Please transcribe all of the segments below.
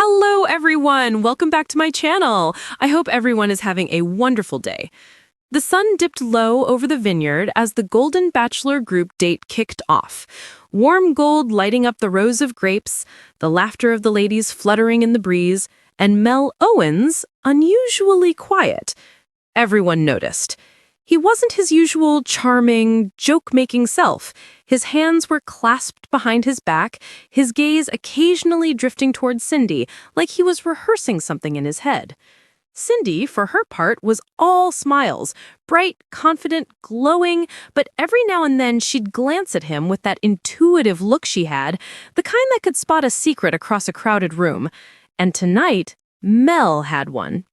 Hello, everyone! Welcome back to my channel. I hope everyone is having a wonderful day. The sun dipped low over the vineyard as the Golden Bachelor group date kicked off. Warm gold lighting up the rows of grapes, the laughter of the ladies fluttering in the breeze, and Mel Owens unusually quiet. Everyone noticed. He wasn't his usual charming, joke-making self. His hands were clasped behind his back, his gaze occasionally drifting towards Cindy, like he was rehearsing something in his head. Cindy, for her part, was all smiles, bright, confident, glowing, but every now and then she'd glance at him with that intuitive look she had, the kind that could spot a secret across a crowded room. And tonight, Mel had one.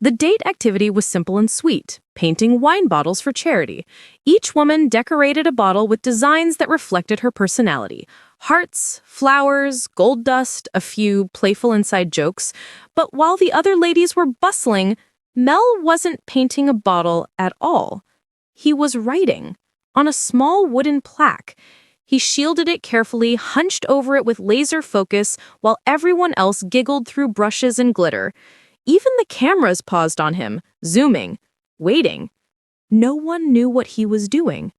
The date activity was simple and sweet, painting wine bottles for charity. Each woman decorated a bottle with designs that reflected her personality. Hearts, flowers, gold dust, a few playful inside jokes. But while the other ladies were bustling, Mel wasn't painting a bottle at all. He was writing on a small wooden plaque. He shielded it carefully, hunched over it with laser focus, while everyone else giggled through brushes and glitter. Even the cameras paused on him, zooming, waiting. No one knew what he was doing.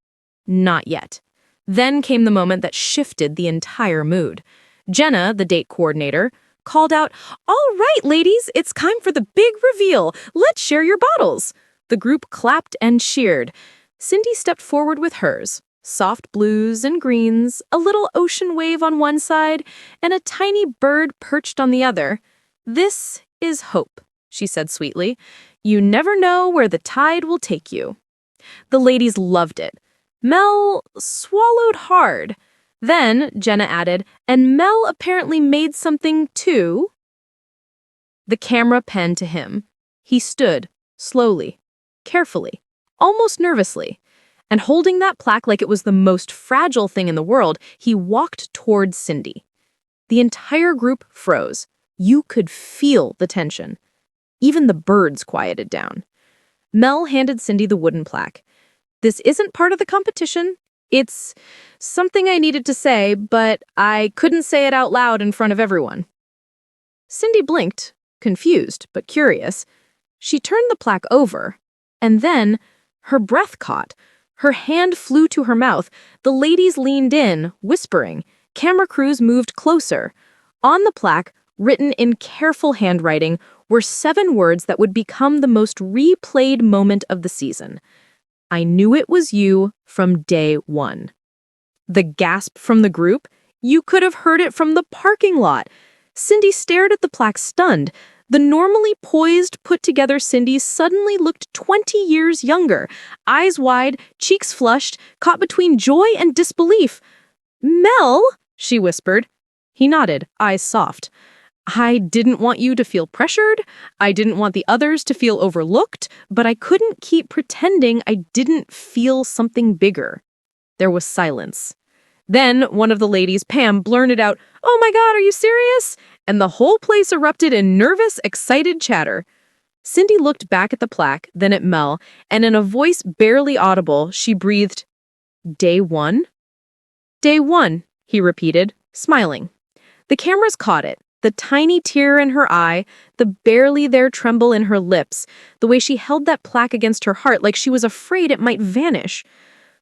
Not yet. Then came the moment that shifted the entire mood. Jenna, the date coordinator, called out, "All right, ladies, it's time for the big reveal. Let's share your bottles." The group clapped and cheered. Cindy stepped forward with hers. Soft blues and greens, a little ocean wave on one side, and a tiny bird perched on the other. "This is hope," she said sweetly. "You never know where the tide will take you." The ladies loved it. Mel swallowed hard. Then, Jenna added, "And Mel apparently made something too." The camera panned to him. He stood, slowly, carefully, almost nervously. And holding that plaque like it was the most fragile thing in the world, he walked towards Cindy. The entire group froze. You could feel the tension. Even the birds quieted down. Mel handed Cindy the wooden plaque. "This isn't part of the competition. It's something I needed to say, but I couldn't say it out loud in front of everyone." Cindy blinked, confused but curious. She turned the plaque over, and then her breath caught. Her hand flew to her mouth. The ladies leaned in, whispering. Camera crews moved closer. On the plaque, written in careful handwriting, were 7 words that would become the most replayed moment of the season. "I knew it was you from day one." The gasp from the group? You could have heard it from the parking lot. Cindy stared at the plaque stunned. The normally poised, put-together Cindy suddenly looked 20 years younger, eyes wide, cheeks flushed, caught between joy and disbelief. "Mel?" she whispered. He nodded, eyes soft. "I didn't want you to feel pressured. I didn't want the others to feel overlooked, but I couldn't keep pretending I didn't feel something bigger." There was silence. Then one of the ladies, Pam, blurted out, "Oh my God, are you serious?" And the whole place erupted in nervous, excited chatter. Cindy looked back at the plaque, then at Mel, and in a voice barely audible, she breathed, "Day one?" "Day one," he repeated, smiling. The cameras caught it. The tiny tear in her eye, the barely there tremble in her lips, the way she held that plaque against her heart like she was afraid it might vanish.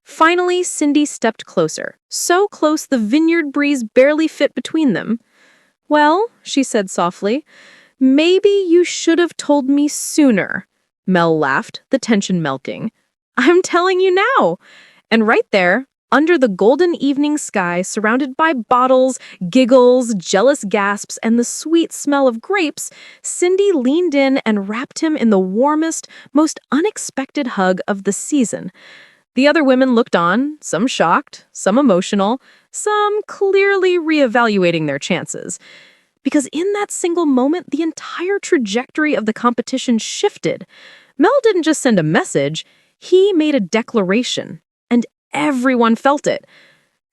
Finally, Cindy stepped closer, so close the vineyard breeze barely fit between them. "Well," she said softly, "maybe you should have told me sooner." Mel laughed, the tension melting. "I'm telling you now." And right there, under the golden evening sky, surrounded by bottles, giggles, jealous gasps, and the sweet smell of grapes, Cindy leaned in and wrapped him in the warmest, most unexpected hug of the season. The other women looked on, some shocked, some emotional, some clearly reevaluating their chances. Because in that single moment, the entire trajectory of the competition shifted. Mel didn't just send a message, he made a declaration. And everyone felt it.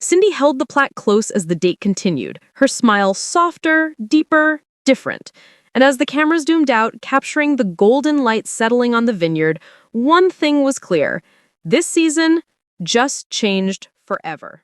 Cindy held the plaque close as the date continued, her smile softer, deeper, different. And as the cameras zoomed out, capturing the golden light settling on the vineyard, one thing was clear. This season just changed forever.